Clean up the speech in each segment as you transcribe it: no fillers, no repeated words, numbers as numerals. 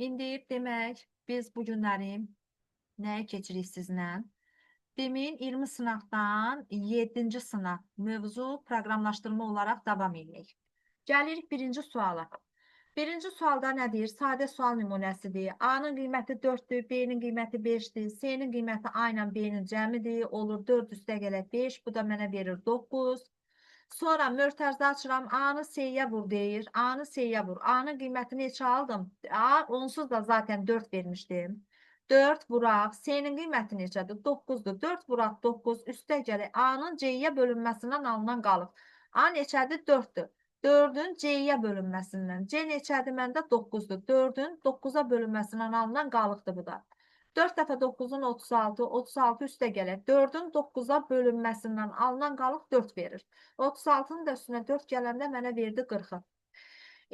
İndi demək, biz bu günləri nəyə keçirik sizlə? 2020 sınaqdan 7-ci sınaq mövzu proqramlaşdırma olaraq davam edirik. Gəlirik birinci suala. Birinci sualda nədir? Sadə sual nümunəsidir. A-nın qiyməti 4-dür, B-nin qiyməti 5-dir, C-nin qiyməti A ilə B-nin cəmidir. Olur 4 üstə gələk 5, bu da mənə verir 9. Sonra mötərizə açıram, A-nı C-yə vur deyir. A-nı C-yə vur. A-nın qiyməti neçə aldım? A, onsuz da zaten 4 vermişdim. 4 vuraq. C-nin qiyməti neçədir? 9-dur. 4 vuraq 9 üstə gələk. A-nın C-yə bölünməsindən alınan qalıq. A neçədir? 4-dür. 4-ün C-yə bölünməsindən. C neçədir məndə? 9-dur. 4-ün 9-a bölünməsindən alınan qalıqdır bu da. 4 dəfə 9-un 36, 36 üstə gələk. 4-ün 9-a bölünməsindən alınan qalıq 4 verir. 36-nın da üstünə 4 gələndə mənə verdi 40-ı.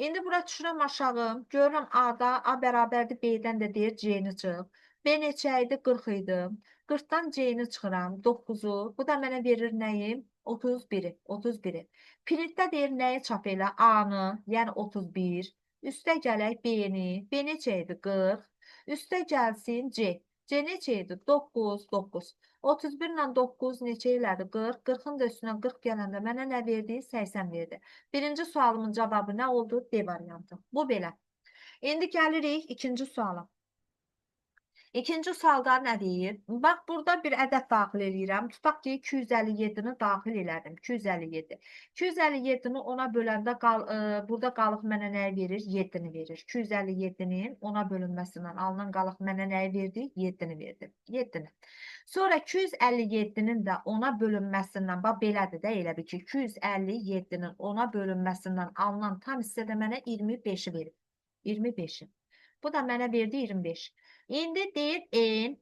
İndi bura düşürəm aşağı. Görürəm A-da, A bərabərdir B-dən də deyir C-ni çıx. B neçə idi? 40 idi. 40-dan C-ni çıxıram, 9-u. Bu da mənə verir nəyi? 31-i. 31-i. Printdə deyir nəyi çap elə? A-nı, yəni 31. Üstə gələk B-ni. B neçə idi? 40. Üstə gəlsin C. C neçə idi? 9, 9. 31 ilə 9 neçə elədi? 40. 40-ın da üstünə 40 gələndə mənə nə verdi? 80 verdi. Birinci sualımın cavabı nə oldu? D variantı. Bu belə. İndi gəlirik ikinci suala. İkinci sualda nə deyir? Bax, burada bir ədəd daxil edirəm. Tutaq ki, 257-ni daxil elədim. 257. 257-ni ona böləndə burada qalıq mənə nəyi verir? 7-ni verir. 257-nin ona bölünməsindən alınan qalıq mənə nəyi verdi? 7-ni verdi. 7-ni. Sonra 257-nin də ona bölünməsindən, bax belədir də elə bir ki, 257-nin ona bölünməsindən alınan tam hissədə mənə 25-i verir. 25-i. Bu da mənə verdi 25. İndi deyir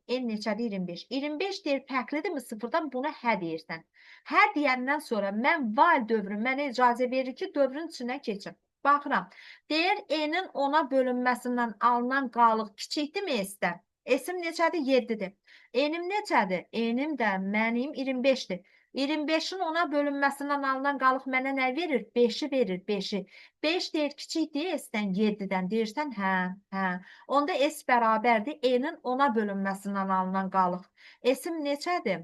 n neçədir? 25. 25 deyir fərqlidirmi sıfırdan? Buna hə deyirsən. Hə deyəndən sonra mən while dövrü mənə icazə verir ki, dövrün içinə keçim. Baxıram. Deyir n-in 10-a bölünməsindən alınan qalıq kiçikdirmi s-dən? S-im neçədir? 7-dir. N-im neçədir? N-im də mənim 25-dir. 25-in 10-a bölünməsindən alınan qalıq mənə nə verir? 5-i verir, 5-i. 5 deyir kiçikdir S-dən, 7-dən. Deyirsən, hə, hə. Onda S bərabərdir N-in 10-a bölünməsindən alınan qalıq. S-im neçədir?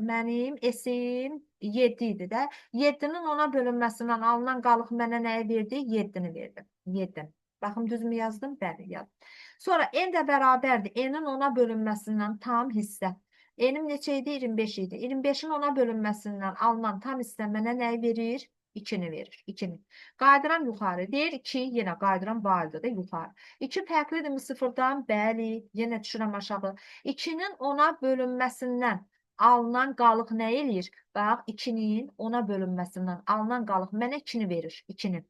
Mənim S-im 7 idi də. 7-nin 10-a bölünməsindən alınan qalıq mənə nəyi verdi? 7-ni verdi. 7. Baxım, düzmü yazdım? Bəli, yazdım. Sonra N də bərabərdir. N-in 10-a bölünməsindən tam hissə. N-im neçə idi? 25 idi. 25-in 10-a bölünməsindən alınan tam hissə mənə nəyi verir? 2-ni verir. 2-ni. Qaydıram yuxarı. Deyir 2, yenə qaydıram valide də yuxarı. 2 fərqlidirmi sıfırdan? Bəli. Yenə düşürəm aşağı. 2-nin 10-a bölünməsindən alınan qalıq nə eləyir? Bax, 2-nin 10-a bölünməsindən alınan qalıq mənə 2-ni verir. 2-ni.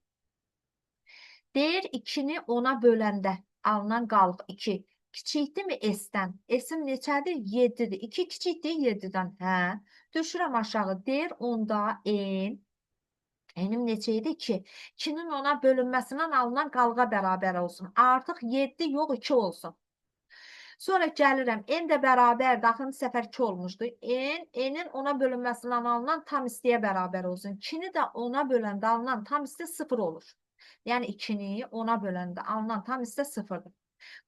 Deyir 2-ni 10-a böləndə alınan qalıq 2. Kiçikdirmi S-dən? S-im neçədir? 7-dir. 2 kiçikdir 7-dən. Hə. Düşürəm aşağı. Deyir onda N. N-im neçə idi? 2. 2-nin 10-a bölünməsindən alınan qalığa bərabər olsun. Artıq 7 yox 2 olsun. Sonra gəlirəm. N də bərabər. Axırıncı səfər 2 olmuşdu. N-in 10-a bölünməsindən alınan tam hissəyə bərabər olsun. 2-ni də 10-a böləndə alınan tam hissə 0 olur. Yəni 2-ni 10-a böləndə alınan tam hissə 0-dır.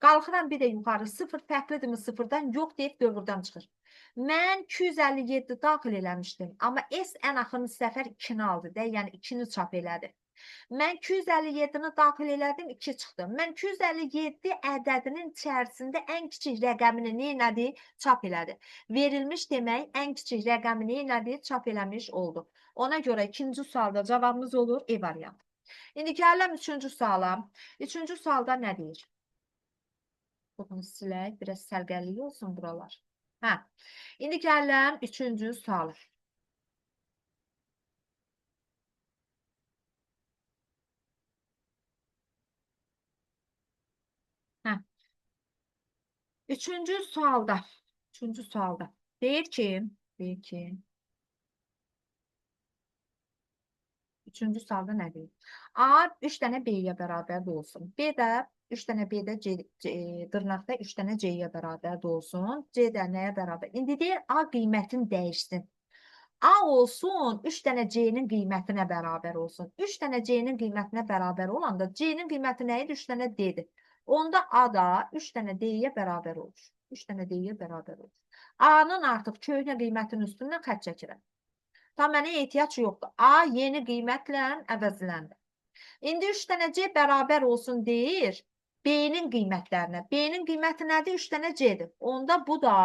Qalxıram bir də yuxarı. 0 fərqlidirmi sıfırdan? Yox deyib dövrdən çıxır. Mən 257 daxil eləmişdim. Amma S ən axırıncı səfər 2-ni aldı da, yəni 2-ni çap elədi. Mən 257-ni daxil elədim, 2 çıxdı. Mən 257 ədədinin içərisində ən kiçik rəqəmini neynədi? Çap elədi. Verilmiş demək, ən kiçik rəqəmini neynədi? Çap eləmiş oldu. Ona görə ikinci sualda cavabımız olur E variantı. İndi gələm üçüncü suala. Üçüncü sualda nə deyir? Bunu silək, biraz sərgərlik olsun buralar. Hə. İndi gələm üçüncü suala. Hə. Üçüncü sualda deyir ki, üçüncü sualda nə deyir? A 3 dənə B-yə bərabər də olsun. B də 3 dənə B-də dırnaqda 3 dənə C-yə bərabər də olsun. C də nəyə bərabər? İndi deyir A qiymətini dəyişsin. A olsun 3 dənə C-nin qiymətinə bərabər olsun. 3 dənə C-nin qiymətinə bərabər olanda C-nin qiyməti nə idi? 3 dənə D-dir. onda A da 3 dənə D-yə bərabər olur. 3 dənə D-yə bərabər olur. A-nın artıq köhnə qiymətinin üstündən xətt çəkirəm. Tam mənə ehtiyac yoxdur. A yeni qiymətlə əvəzləndi. İndi 3 dənə C bərabər olsun deyir B-nin qiymətlərinə. B-nin qiyməti nədir? 3 dənə C-dir. Onda bu da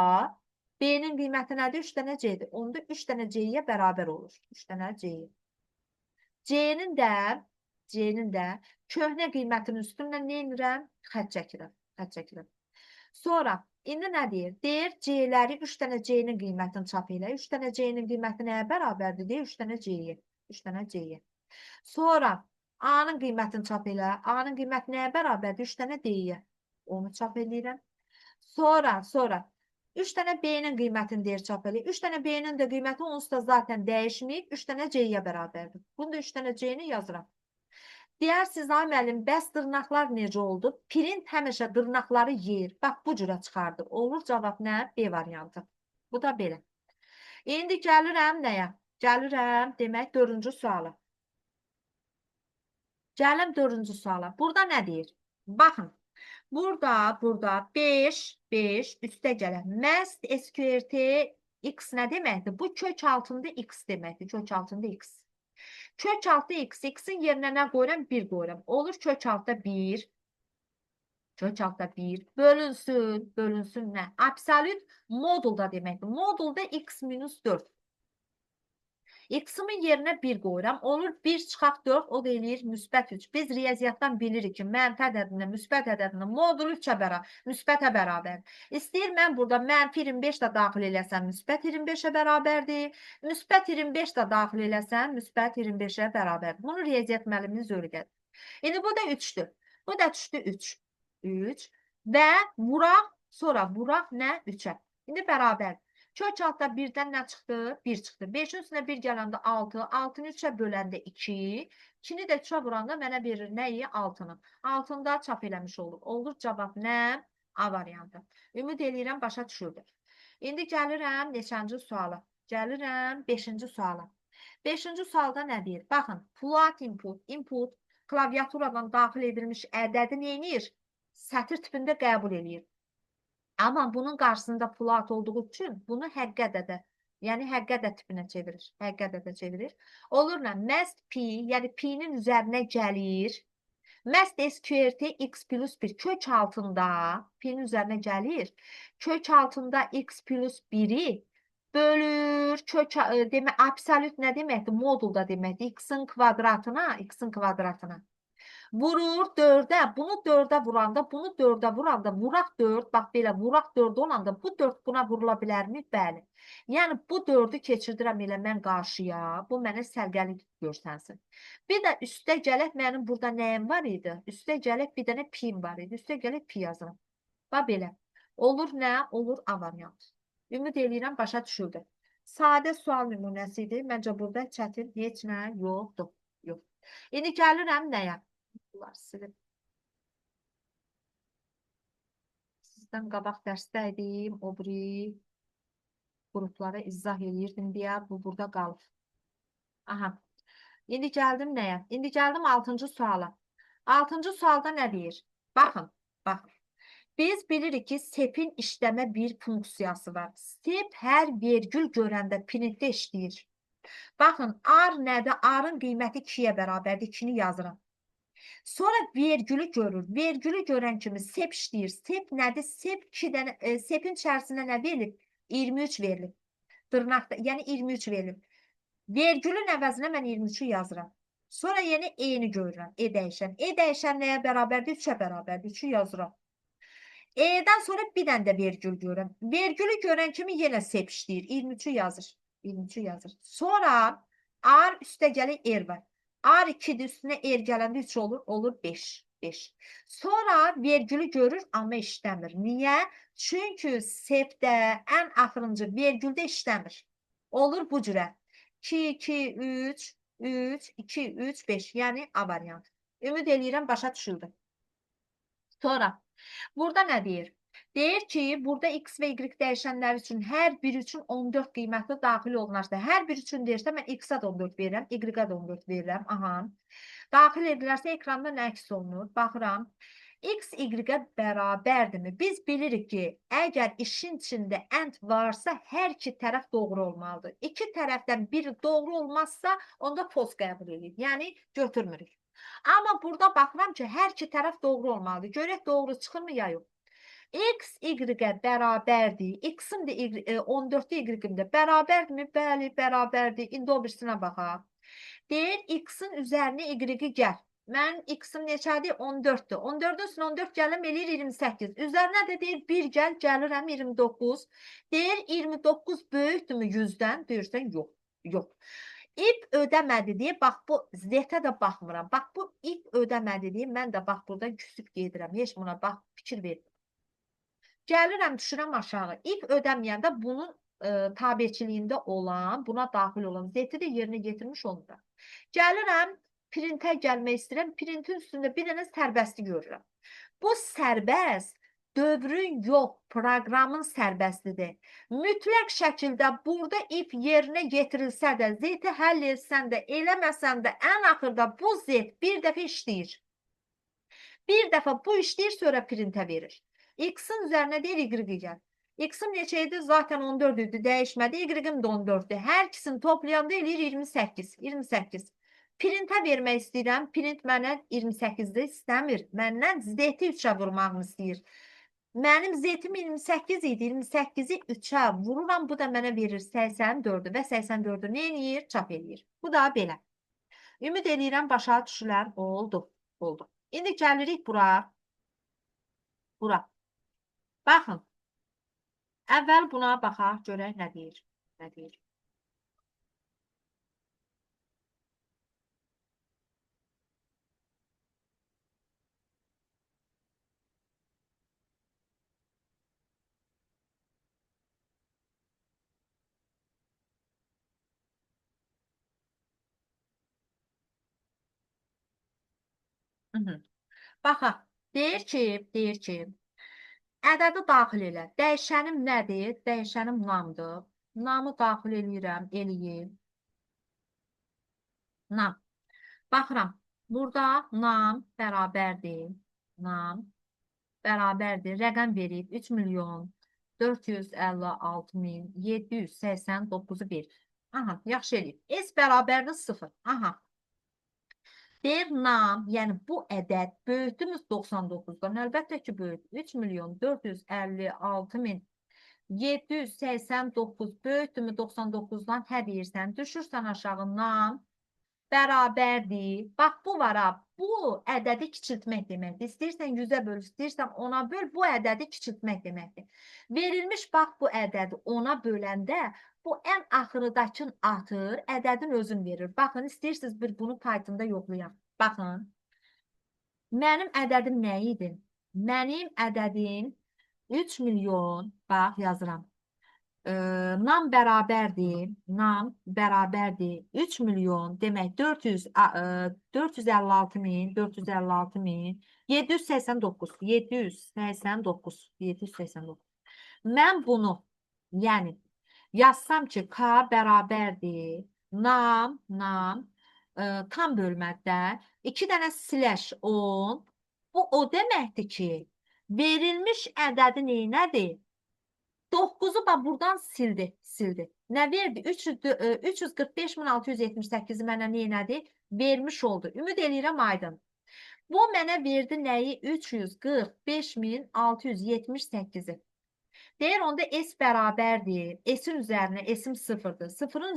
B-nin qiyməti nədir? 3 dənə C-dir. Onda 3 dənə C-yə bərabər olur. 3 dənə C-yə. C-nin də köhnə qiymətinin üstündən nə edirəm? Xətt çəkirəm. Xətt çəkirəm. Sonra indi nə deyir? Deyir C-ləri 3 dənə C-nin qiymətini çap elə. 3 dənə C-nin qiyməti nəyə bərabərdir? Deyir 3 dənə C-yə. 3 dənə C-yə. Sonra A-nın qiymətini çap elə. A-nın qiyməti nəyə bərabərdir? 3 dənə D-yə. Onu çap edirəm. Sonra 3 dənə B-nin qiymətini deyir çap elə. 3 dənə B-nin də qiyməti onsuz da zaten dəyişməyib. 3 dənə C-yə bərabərdir. Bunu da 3 dənə C-ni yazıram. Deyərsiniz, ay müəllim, bəs dırnaqlar necə oldu? Print həmişə dırnaqları yer. Bax, bu cürə çıxardı. Olur cavab nə? B variantı. Bu da belə. İndi gəlirəm nəyə? Gəlirəm, demək, 4-cü suala. Gəlim 4-cü suala. Burada nə deyir? Baxın. Burada 5 üstə gələn məhz SQRT x nə deməkdir? Bu kök altında x deməkdir. Kök altında x. Kök altı x. X-in yerinə nə qoyuram? 1 qoyuram. Olur kök altda 1. Kök altda 1. Bölünsün nə? Absolut modulda deməkdir. Modulda x minus 4. X-imin yerinə 1 qoyuram. Olur 1 çıxaq 4, o da eləyir müsbət 3. Biz riyaziyyatdan bilirik ki, mənfi ədədinə, müsbət ədədinə modul 3-ə bərabər, müsbətə bərabər. İstəyir mən burada mənfi 25 də daxil eləsəm, müsbət 25-ə bərabərdir. Müsbət 25 də daxil eləsəm, müsbət 25-ə bərabərdir. Bunu riyaziyyat müəllimimiz öyrədər. İndi bu da 3-dür. Bu da düşdü 3. 3 və vuraq, sonra vuraq nə? 3-ə. İndi bərabər. Kök altda 1-dən nə çıxdı? 1 çıxdı. 5-in üstünə 1 gələndə 6. 6-nı 3-ə böləndə 2. 2-ni də 3-ə vuranda mənə verir nəyi? 6-nı. 6-nı da çap eləmiş olur. Olur cavab nə? A variantı. Ümid eləyirəm başa düşürdür. İndi gəlirəm neçənci suala? Gəlirəm 5-ci suala. 5-ci sualda nə deyir? Baxın, float input klaviaturadan daxil edilmiş ədədi neyinir? Sətir tipində qəbul edir. Amma bunun qarşısında float olduğu üçün bunu həqq ədədə, yəni həqq ədəd tipinə çevirir. Həqq ədədə çevirir. Olur nə? Must P, yəni P-nin üzərinə gəlir. Must SQRT x plus 1 kök altında P-nin üzərinə gəlir. Kök altında x plus 1-i bölür. Demək, absolut nə deməkdir? Modulda deməkdir. X-in kvadratına. Vurur 4-ə, bunu 4-ə vuranda, bunu 4-ə vuranda, vuraq 4, bax belə, vuraq 4 olanda bu 4 buna vurula bilərmi? Bəli. Yəni, bu 4-ü keçirdirəm elə mən qarşıya, bu mənə sərgəli görsənsin. Bir də üstə gələk, mənim burada nəyim var idi? Üstə gələk, bir dənə pi-im var idi. Üstə gələk pi yazıram. Bax belə. Olur nə? Olur A variantı. Ümid eləyirəm, başa düşüldü. Sadə sual nümunəsi idi. Məncə burada çətin heç nə yoxdur. Yox. İndi gəlirəm nəyə? Bunlar silib. Sizdən qabaq dərsdəydim, o biri qruplara izah eləyirdim deyə bu burada qalıb. Aha. İndi gəldim nəyə? İndi gəldim 6-cı suala. 6-cı sualda nə deyir? Baxın. Biz bilirik ki, SEP-in işləmə bir funksiyası var. SEP hər vergül görəndə printdə işləyir. Baxın, R nədir? R-ın qiyməti 2-yə bərabərdir. 2-ni yazıram. Sonra vergülü görür. Vergülü görən kimi sep işləyir. Sep nədir? Sepin içərisinə nə verilib? 23 verilib. Dırnaqda, yəni 23 verilib. Vergülün əvəzinə mən 23-ü yazıram. Sonra yeni E-ni görürəm. E dəyişən. E dəyişən nəyə bərabərdir? 3-ə bərabərdir. 3-ü yazıram. E-dən sonra bir dənə də vergül görürəm. Vergülü görən kimi yenə sep işləyir. 23-ü yazır. 23-ü yazır. Sonra R üstə gəlir R var. R2-dir üstünə R gələndə 3 olur, olur 5. Sonra vergülü görür, amma işləmir. Niyə? Çünki sepdə ən axırıncı vergüldə işləmir. Olur bu cürə. 2, 2, 3, 5. Yəni A variantı. Ümid eləyirəm, başa düşüldü. Sonra, burada nə deyir? Deyir ki, burada x və y dəyişənlər üçün hər biri üçün 14 qiyməti daxil olunarsa, hər biri üçün deyirsə, mən x-ə də 14 verirəm, y-ə də 14 verirəm. Aha. Daxil edilərsə, ekranda nə əks olunur? Baxıram. X Y-ə bərabərdirmi? Biz bilirik ki, əgər işin içində and varsa, hər iki tərəf doğru olmalıdır. İki tərəfdən biri doğru olmazsa, onda false qəbul edirik. Yəni, götürmürük. Amma burada baxıram ki, hər iki tərəf doğru olmalıdır. Görək doğru çıxırmı ya yox? X Y-ə bərabərdir. X-im də 14-də Y-im də bərabərdirmi? Bəli, bərabərdir. İndi o birisinə baxaq. Deyir, X-in üzərinə Y-i gəl. Mən X-im neçədir? 14-dür. 14-ün üstünə 14 gəlim, eləyir 28. Üzərinə də deyir, 1 gəl, gəlirəm 29. Deyir, 29 böyükdürmü 100-dən? Deyirsən, yox. Yox. İp ödəmədi deyə, bax bu Z-ə də baxmıram. Bax bu ip ödəmədi deyə, mən də bax buradan küsüb gedirəm. Heç buna bax, fikir verin. Gəlirəm, düşürəm aşağı. İp ödəməyəndə bunun tabiçiliyində olan, buna daxil olan Z-i də yerinə getirmiş olmuram. Gəlirəm, printə gəlmək istəyirəm. Printin üstündə bir dənə sərbəsti görürəm. Bu sərbəst dövrün yox, proqramın sərbəstidir. Mütləq şəkildə burada if yerinə getirilsə də, Z-i həll etsən də, eləməsən də, ən axırda bu Z bir dəfə işləyir. Bir dəfə bu işləyir, sonra printə verir. X-in üzərinə deyir, Y-i gəl. X-im neçə idi? Zaten 14 idi, dəyişmədi. Y-im də 14-dür. Hər ikisini toplayanda eləyir 28. 28. Printə vermək istəyirəm. Print mənə 28-də istəmir. Məndən Z-i 3-ə vurmağını istəyir. Mənim Z-im 28 idi. 28-i 3-ə vururam. Bu da mənə verir 84-dür və 84-dür. Nə eləyir? Çap eləyir. Bu da belə. Ümid eləyirəm, başa düşülən oldu. Oldu. İndi gəlirik bura. Bura. Baxın. Əvvəl buna baxaq, görək nə deyir. Nə deyir. Baxaq. Deyir ki, ədədi daxil elə. Dəyişənim nədir? Dəyişənim namdır. Namı daxil eləyirəm, eləyim. Nam. Baxıram. Burada nam bərabərdir. Nam bərabərdir. Rəqəm verib 3 milyon 456 min 789-u verir. Aha, yaxşı eləyib. S bərabərdir 0. Aha. Deyir nam, yəni bu ədəd böyütdümüz 99-dan. Əlbəttə ki, böyüt. 3 milyon 456 min 789 böyütdümü 99-dan hə deyirsən. Düşürsən aşağı nam bərabərdir. Bax, bu var ha. Bu ədədi kiçiltmək deməkdir. İstəyirsən 100-ə böl, istəyirsən 10-a böl. Bu ədədi kiçiltmək deməkdir. Verilmiş, bax, bu ədədi 10-a böləndə bu ən axırıdakını atır, ədədin özün verir. Baxın, istəyirsiniz bir bunu Pythonda yoxlayaq. Baxın, mənim ədədim nə idi? Mənim ədədim 3 milyon, bax, yazıram. Nam bərabərdir, 3 milyon, demək 456 min, 789. Mən bunu, yəni, yazsam ki, K bərabərdir, nam, tam bölmədə 2 dənə slash 10. Bu o deməkdir ki, verilmiş ədədi neynədir? 9-u buradan sildi. Nə verdi? 345.678-i mənə neynədir? Vermiş oldu. Ümid eləyirəm aydın. Bu mənə verdi nəyi? 345.678-i. Deyir, onda S bərabərdir. S-in üzərinə, S-im 0-dır. Sıfırın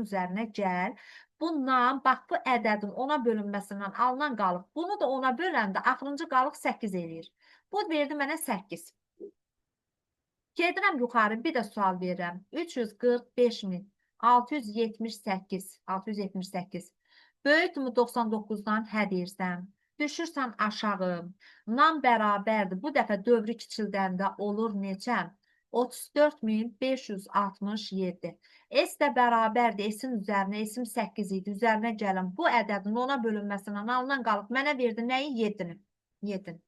üzərinə gəl. Bundan, bax, bu ədədin 10-a bölünməsindən alınan qalıq. Bunu da 10-a böləndə axırıncı qalıq 8 eləyir. Bu verdi mənə 8. Gedirəm yuxarı, bir də sual verirəm. 345.678. Böyükdürmü 99-dan hə deyirsən. Düşürsən aşağı. Nam bərabərdir. Bu dəfə dövrü kiçildəndə olur neçə? 34.567. S də bərabərdir. S-in üzərinə, S-im 8 idi. Üzərinə gəlin. Bu ədədin 10-a bölünməsindən alınan qalıq mənə verdi nəyi? 7-ni. 7.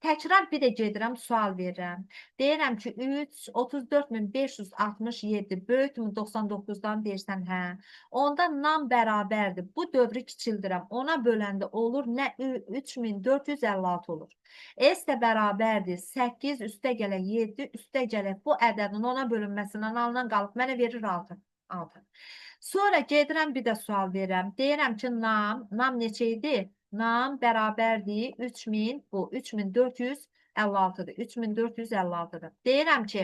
Təkrar bir də gedirəm, sual verirəm. Deyirəm ki, 3 34.567 böyükmü 99-dan deyirsən, hə. Onda nam bərabərdir. Bu dövrü kiçildirəm. Ona böləndə olur, nə 3456 olur. S də bərabərdir. 8 üstə gələ 7 üstə gələ bu ədədin ona bölünməsindən alınan qalıb. Mənə verir 6. 6. Sonra gedirəm bir də sual verirəm. Deyirəm ki, nam neçə idi? Nam bərabərdir 3000, bu 3456-dır. 3456-dır. Deyirəm ki,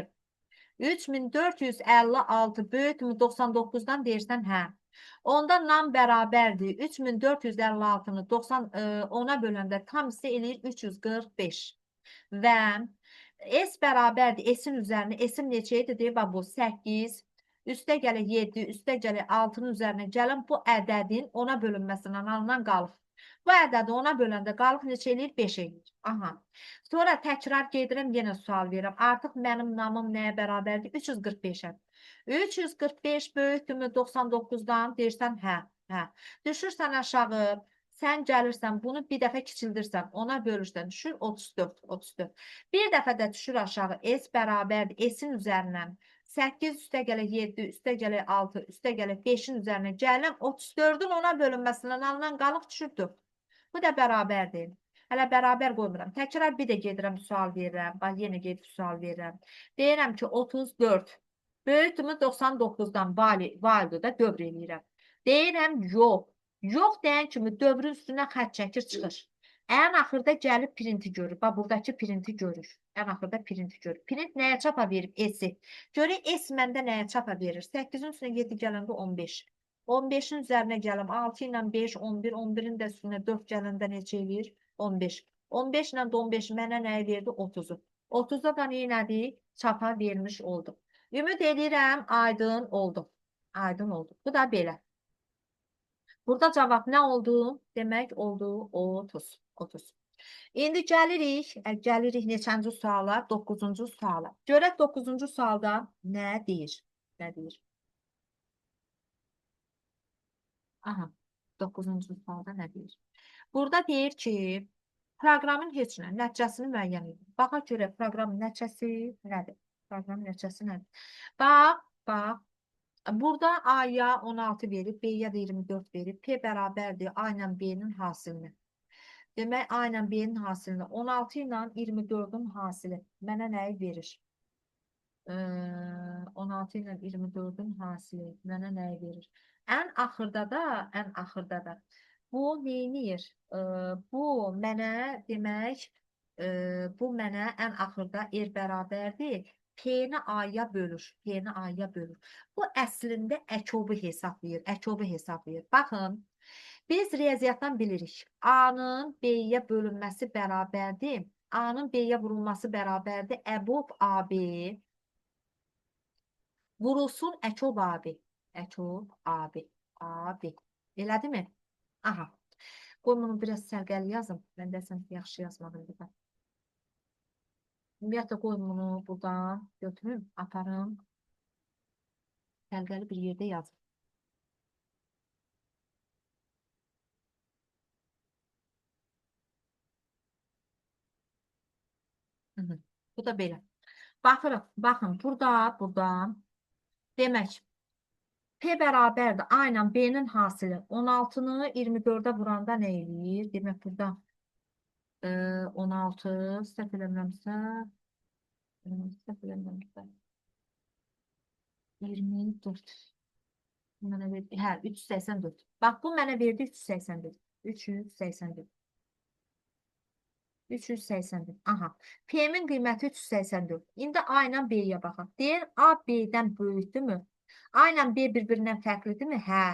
3456 böyükmü 99-dan deyirsən, hə. Onda nam bərabərdir 3456-nı 10-a böləndə tam hissə eləyir 345. Və S bərabərdir S-in üzərinə, S-im neçə idi? Deyir, bu 8, üstə gələ 7, üstə gələ 6-nın üzərinə gəlin bu ədədin 10-a bölünməsindən alınan qalıq. Bu ədədi 10-a böləndə qalıq neçə eləyir? 5 eləyir. Aha. Sonra təkrar gedirəm, yenə sual verirəm. Artıq mənim namım nəyə bərabərdir? 345-ə. 345 böyükdürmü 99-dan? Deyirsən, hə, hə. Düşürsən aşağı, sən gəlirsən, bunu bir dəfə kiçildirsən, ona bölürsən, düşür 34, 34. Bir dəfə də düşür aşağı, S bərabərdir, S-in üzərindən 8 üstə gələ 7, üstə gələ 6, üstə gələ 5-in üzərinə gələm, 34-ün ona bölünməsindən alınan qalıq düşür 4. Bu da bərabərdir. Hələ bərabər qoymuram. Təkrar bir də gedirəm, sual verirəm. Bax, yenə gedib sual verirəm. Deyirəm ki, 34 böyükdürmü 99-dan validdə da dövr eləyirəm. Deyirəm, yox. Yox deyən kimi dövrün üstünə xət çəkir, çıxır. Ən axırda gəlib printi görür. Bax, buradakı printi görür. Ən axırda printi görür. Print nəyə çapa verib? S-i. Görür, S məndə nəyə çapa verir? 8-in üstünə 7 gələndə 15. 15-in üzərinə gələm 6 ilə 5, 11, 11-in də üstünə 4 gələndə neçə eləyir? 15. 15 ilə 15 mənə nəyə verdi? 30-u. 30-da da nədir? Çapa vermiş oldu. Ümid edirəm, aydın oldu. Aydın oldu. Bu da belə. Burada cavab nə oldu? Demək oldu 30. 30. İndi gəlirik neçənci suala? 9-cu suala. Görək 9-cu sualda nə deyir? Nə deyir? Aha, 9-cu sualda nə deyir? Burada deyir ki, proqramın heç nə, nəticəsini müəyyən edin. Baxa görə proqramın nəticəsi nədir? Proqramın nəticəsi nədir? Bax. Burada A-ya 16 verib, B-ya da 24 verib. P bərabərdir A ilə B-nin hasilini. Demək, A ilə B-nin hasilini 16 ilə 24-ün hasili mənə nəyi verir? 16 ilə 24-ün hasili mənə nəyi verir? Ən axırda da bu neyinir? Bu mənə demək, bu mənə ən axırda bərabərdir. P-ni A-ya bölür. P-ni A-ya bölür. Bu əslində əkobu hesablayır. Baxın, biz riyaziyyatdan bilirik. A-nın B-yə bölünməsi bərabərdir. A-nın B-yə vurulması bərabərdir. Əbob AB vurulsun əkob AB. Əkob AB. Elədi mi? Aha. Qoy bunu biraz sərgəli yazım. Mən dəsən yaxşı yazmadım bir də. Ümumiyyətlə qoy bunu buradan götürüm, aparım. Sərgəli bir yerdə yazım. Bu da belə. Baxın, burada demək, P bərabərdir A ilə B-nin hasili 16-nı 24-ə vuranda nə eləyir? Demək, burada 16 səhv eləmirəmsə 24 mənə verdi. Hə, 384. Bax, bu mənə verdi 384. 384. Aha. P-min qiyməti 384. İndi A ilə B-yə baxaq. Deyir, A B-dən böyükdürmü? A ilə B bir-birindən fərqlidirmi? Hə.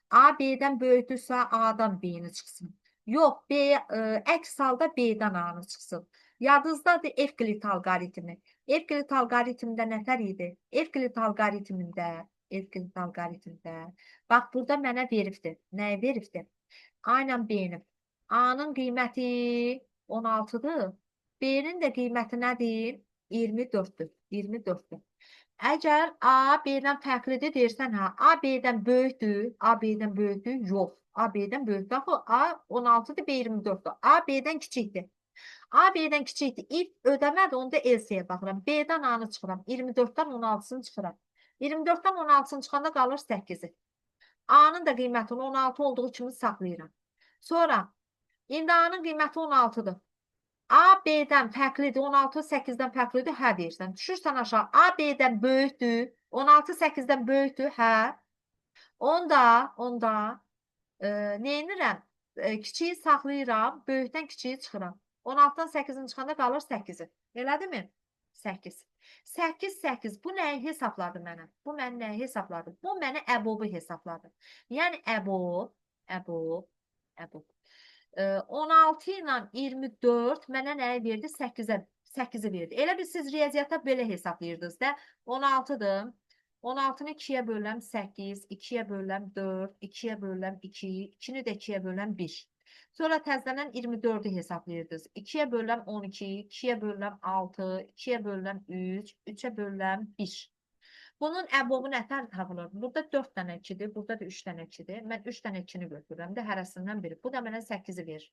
A B-dən böyükdürsə A-dan B-ni çıxsın. Yox, əks halda B-dən A-nı çıxsın. Yadınızdadır Evklit alqoritmi. Evklit alqoritmində nətər idi? Evklit alqoritmində bax, burada mənə veribdir. Nəyə veribdir? A ilə B-nin. A-nın qiyməti 16-dır. B-nin də qiyməti nədir? 24-dür. 24-dür. Əgər A B-dən fərqlidir deyirsən, hə, A B-dən böyükdür. Yox. A B-dən böyükdür. Axı A 16-dır, B 24-dür. A B-dən kiçikdir. A B-dən kiçikdir. If ödəmədir, onda else-yə baxıram. B-dən A-nı çıxıram. 24-dən 16-sını çıxıram. 24-dən 16-sını çıxanda qalır 8-i. A-nın da qiymətini 16 olduğu kimi saxlayıram. Sonra, indi A-nın qiyməti 16-dır. A B-dən fərqlidir, 16 8-dən fərqlidir, hə deyirsən. Düşürsən aşağı, A B-dən böyükdür, 16 8-dən böyükdür, hə. Onda neynirəm? Kiçiyi saxlayıram, böyükdən kiçiyi çıxıram. 16-dan 8-in çıxanda qalır 8-i. Elədimi? 8. 8, 8. Bu nəyi hesabladı mənə? Bu mənə nəyi hesabladı? Bu mənə əbobu hesabladı. Yəni əbob. 16 ilə 24 mənə nəyi verdi? 8-i verdi. Elə bil siz riyaziyyata belə hesablayırdınız da. 16-dır. 16-nı 2-yə bölürəm 8, 2-yə bölürəm 4, 2-yə bölürəm 2, 2-ni də 2-yə bölürəm 1. Sonra təzədən 24-ü hesablayırdınız. 2-yə bölürəm 12, 2-yə bölürəm 6, 2-yə bölürəm 3, 3-ə bölürəm 1. Bunun əbobu nətər tapılır? Burada 4 dənə 2-dir, burada da 3 dənə 2-dir. Mən 3 dənə 2-ni götürürəm də hərəsindən biri. Bu da mənə 8-i verir.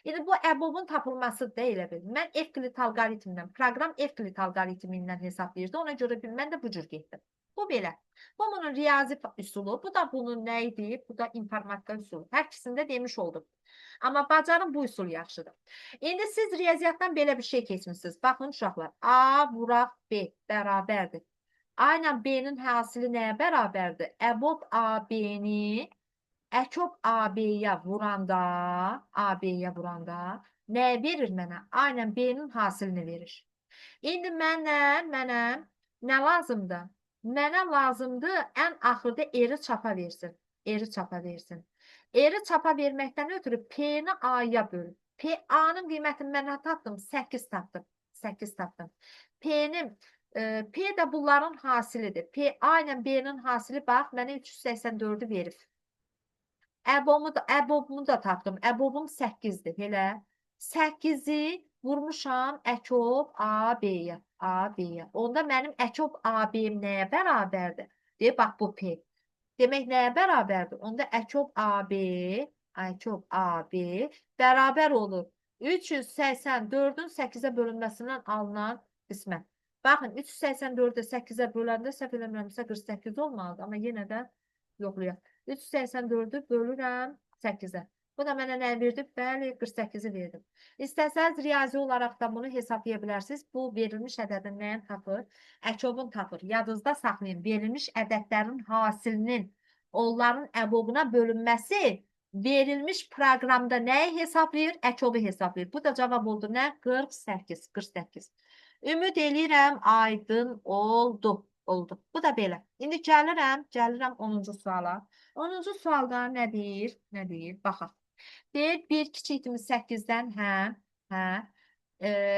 İndi bu əbobun tapılması da elə bil. Mən Evclid alqoritmindən, proqram Evclid alqoritmindən hesablayırdı. Ona görə mən də bu cür getdim. Bu belə. Bu bunun riyazi üsulu, bu da bunun nə idi? Bu da informatika üsulu. Hər ikisində demiş oldum. Amma bacarın bu üsul yaxşıdır. İndi siz riyaziyyatdan belə bir şey keçmişsiniz. Baxın uşaqlar. A vuraq B bərabərdir. A ilə B-nin hasili nəyə bərabərdir? Əbob AB-ni əkob AB-yə vuranda nə verir mənə? A ilə B-nin hasilini verir. İndi mənə nə lazımdır? Mənə lazımdır ən axırda eri çapa versin. Eri çapa verməkdən ötürü P-ni A-ya bölüm. A-nın qiymətini mən tapdım? 8 tapdım. 8 tapdım. P də bunların hasilidir. A ilə B-nin hasili bax, mənə 384-ü verir. Əbobumu da tapdım. Əbobum 8-dir. Elə 8-i vurmuşam əkob AB-yə. Onda mənim əkob AB-im nəyə bərabərdir? Deyək, bax bu P. Demək, nəyə bərabərdir? Onda əkob AB bərabər olur. 384-ün 8-ə bölünməsindən alınan qismət. Baxın, 384-ü 8-ə böləndə səhv eləmirəmsə 48 olmalıdır. Amma yenə də yoxlayaq. 384-ü bölürəm 8-ə. Bu da mənə nə verdi? Bəli, 48-i verdim. İstəsəniz riyazi olaraq da bunu hesablaya bilərsiniz. Bu verilmiş ədədin nəyin tapır? Əkobun tapır. Yadınızda saxlayın. Verilmiş ədədlərin hasilinin onların əbobuna bölünməsi verilmiş proqramda nəyi hesablayır? Əkobu hesablayır. Bu da cavab oldu nə? 48. Ümid eləyirəm aydın oldu. Bu da belə. İndi gəlirəm 10-cu suala. 10-cu sualda nə deyir? Baxaq. Deyir, 1 kiçikdir 8-dən,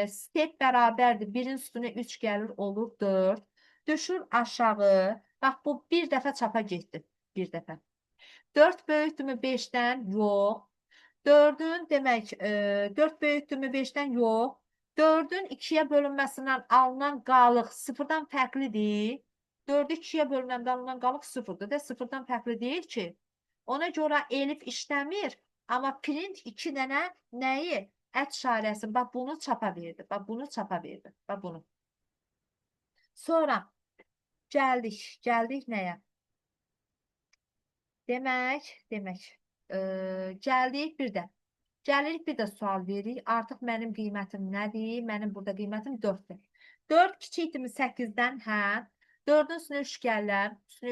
step bərabərdir. 1-in üstünə 3 gəlir, olur 4. Düşür aşağı. Bax, bu bir dəfə çapa getdi. Bir dəfə. 4 böyükdürmü 5-dən? Yox. 4-ün demək, 4 böyükdürmü 5-dən? Yox. 4-ün 2-yə bölünməsindən alınan qalıq 0-dan fərqlidir. 4-ü 2-yə bölünəndə alınan qalıq 0-dır. 0-dan fərqli deyil ki. Ona görə elif işləmir. Amma print 2 dənə nəyi? Ət işarəsi. Bax, bunu çapa verdi. Bax, bunu. Sonra gəldik nəyə? Demək, gəldik bir də. Gəlirik bir də sual veririk. Artıq mənim qiymətim nədir? Mənim burada qiymətim 4-dür. 4 kiçikdirmi 8-dən? Hə. 4-ün üstünə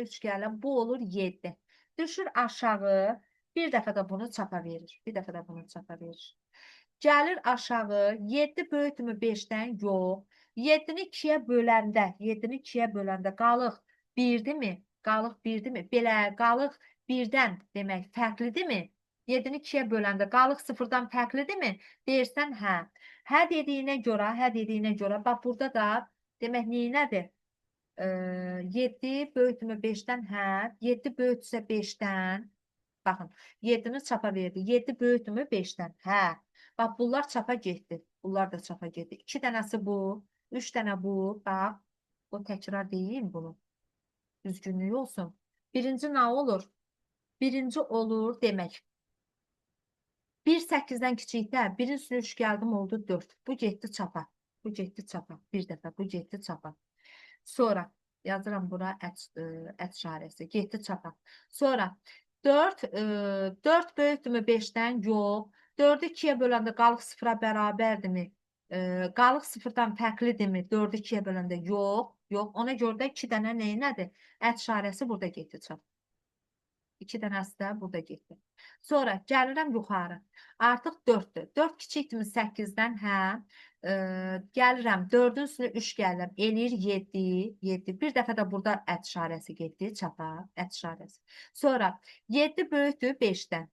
3 gələn. Bu olur 7. Düşür aşağı. Bir dəfə də bunu çapa verir. Gəlir aşağı. 7 böyükdürmü 5-dən? Yox. 7-ni 2-yə böləndə qalıq 1-dirmi? Belə qalıq 1-dən demək fərqlidirmi? 7-ni 2-yə böləndə qalıq 0-dan fərqlidirmi? Deyirsən, hə. Hə dediyinə görə, bax, burada da demək neynədir? 7 böyükdürmü 5-dən? Hə. 7 böyükdürsə 5-dən. Baxın, 7-ni çapa verdi. 7 böyükdürmü 5-dən? Hə. Bax, bunlar çapa getdi. Bunlar da çapa getdi. 2 dənəsi bu, 3 dənə bu. Bax, bu təkrar deyil bunu. Düzgünlük olsun. Birinci nə olur? Birinci olur demək. 1 8-dən kiçikdə 1-in üstünə 3 gəldim oldu 4. Bu getdi çapa. Bu getdi çapa. Bir dəfə bu getdi çapa. Sonra yazıram bura ət işarəsi. Getdi çapa. Sonra 4 böyükdürmü 5-dən? Yox. 4-ü 2-yə böləndə qalıq 0-a bərabərdirmi? Qalıq 0-dan fərqlidirmi? 4-ü 2-yə böləndə? Yox. Yox. Ona görə də 2 dənə nədir? Ət işarəsi burada getdi çapa. 2 dənəsi də burada getdi. Sonra gəlirəm yuxarı. Artıq 4-dür. 4 kiçikdirmi 8-dən? Hə. Gəlirəm 4-ün üstünə 3 gəlirəm. Eləyir 7. 7. Bir dəfə də burada ət işarəsi getdi. Çapa. Ət işarəsi. Sonra 7 böyükdür 5-dən.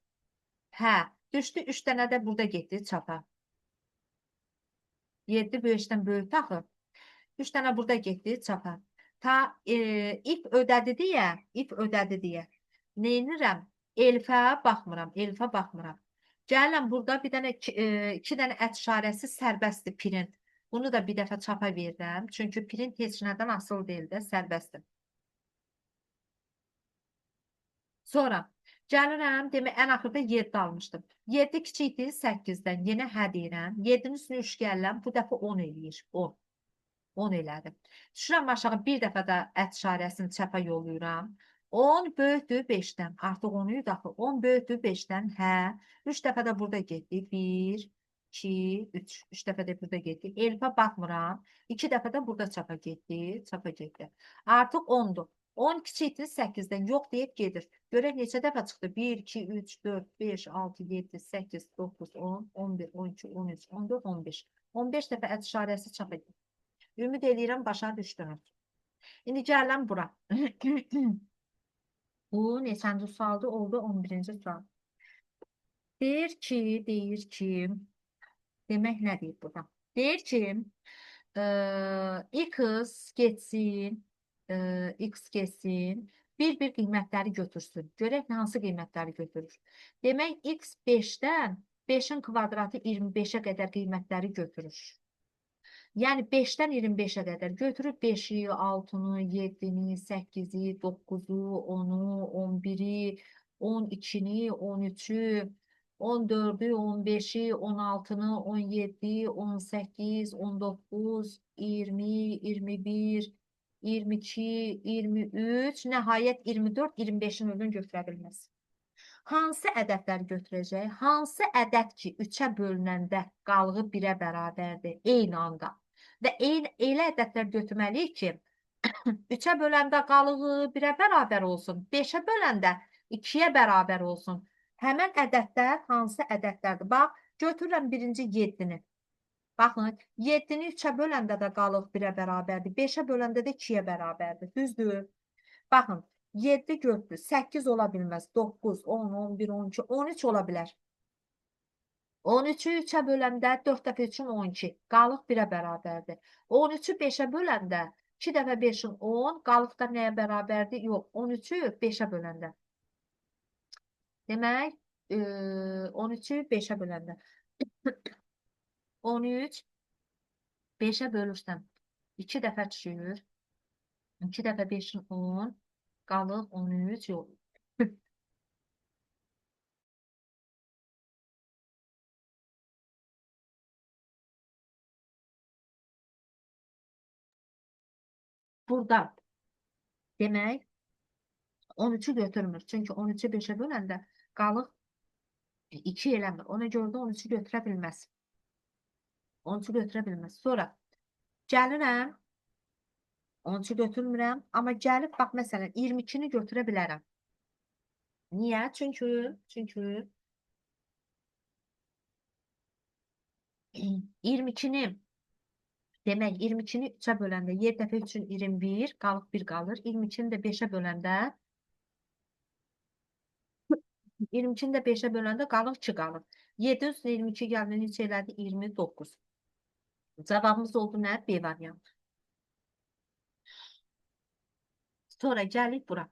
Hə. Düşdü 3 dənə də burada getdi. Çapa. 7 5-dən böyükdür axı. 3 dənə burada getdi. Çapa. Ta ip ödədi deyə. İp ödədi deyə. Neynirəm? Elfə baxmıram. Elfə baxmıram. Gəlirəm burada bir dənə 2 dənə ət işarəsi sərbəstdir print. Bunu da bir dəfə çapa verirəm. Çünki print heç nədən asılı deyil də, sərbəstdir. Sonra gəlirəm, demək ən axırda 7 almışdım. 7 kiçikdir 8-dən. Yenə hə deyirəm. 7-nin üstünə 3 gəlirəm. Bu dəfə 10 eləyir. 10. 10 elədim. Düşürəm aşağı bir dəfə də ət işarəsini çapa yollayıram. 10 böyükdür 5-dən. Artıq 10-yu daxı. 10 böyükdür 5-dən. Hə. 3 dəfə də burada getdi. 1, 2, 3. 3 dəfə də burada getdi. Elfə baxmıram. 2 dəfə də burada çapa getdi. Çapa getdi. Artıq 10-dur. 10 kiçikdir 8-dən. Yox deyib gedir. Görək neçə dəfə çıxdı? 1, 2, 3, 4, 5, 6, 7, 8, 9, 10, 11, 12, 13, 14, 15. 15 dəfə ət işarəsi çapa getdi. Ümid edirəm başa düşdünüz. İndi gələm bura. Bu neçənci sualdır? Oldu 11-ci sual. Deyir ki, demək nə deyir burada? Deyir ki, x getsin, bir-bir qiymətləri götürsün. Görək hansı qiymətləri götürür. Demək, x 5-dən 5-in kvadratı 25-ə qədər qiymətləri götürür. Yəni 5-dən 25-ə qədər götürüb 5-i, 6-nı, 7-ni, 8-i, 9-u, 10-u, 11-i, 12-ni, 13-ü, 14-ü, 15-i, 16-nı, 17-i, 18, 19, 20, 21, 22, 23, nəhayət 24, 25-in özünü götürə bilməz. Hansı ədədlər götürəcək? Hansı ədəd ki, 3-ə bölünəndə qalığı 1-ə bərabərdir eyni anda? Və elə ədədlər götürməliyik ki, 3-ə böləndə qalığı 1-ə bərabər olsun, 5-ə böləndə 2-yə bərabər olsun. Həmən ədədlər hansı ədədlərdir? Bax, götürürəm birinci 7-ni. Baxın, 7-ni 3-ə böləndə də qalıq 1-ə bərabərdir, 5-ə böləndə də 2-yə bərabərdir. Düzdür? Baxın, 7 götür, 8 ola bilməz, 9, 10, 11, 12, 13 ola bilər. 13-ü 3-ə böləndə 4 dəfə 3-ün 12, qalıq 1-ə bərabərdir. 13-ü 5-ə böləndə 2 dəfə 5-in 10, qalıq da nəyə bərabərdir? Yox, 13-ü 5-ə böləndə. Demək, 13-ü 5-ə böləndə. 13 5-ə bölürsən, 2 dəfə düşür. 2 dəfə 5-in 10, qalıq 13 yox. Burada demək 13-ü götürmür. Çünki 13-ü 5-ə böləndə qalıq 2 eləmir. Ona görə də 13-ü götürə bilməz. 13-ü götürə bilməz. Sonra gəlirəm 13-ü götürmürəm. Amma gəlib bax məsələn 22-ni götürə bilərəm. Niyə? Çünki 22-ni demək 22-ni 3-ə böləndə 7 dəfə 3-ün 21, qalıq 1 qalır. 22-ni də 5-ə böləndə 22-ni də 5-ə böləndə qalıq 2 qalır. 7 üstə 22 gəldi, neçə elədi? 29. Cavabımız oldu nə? B variantı. Sonra gəlik bura.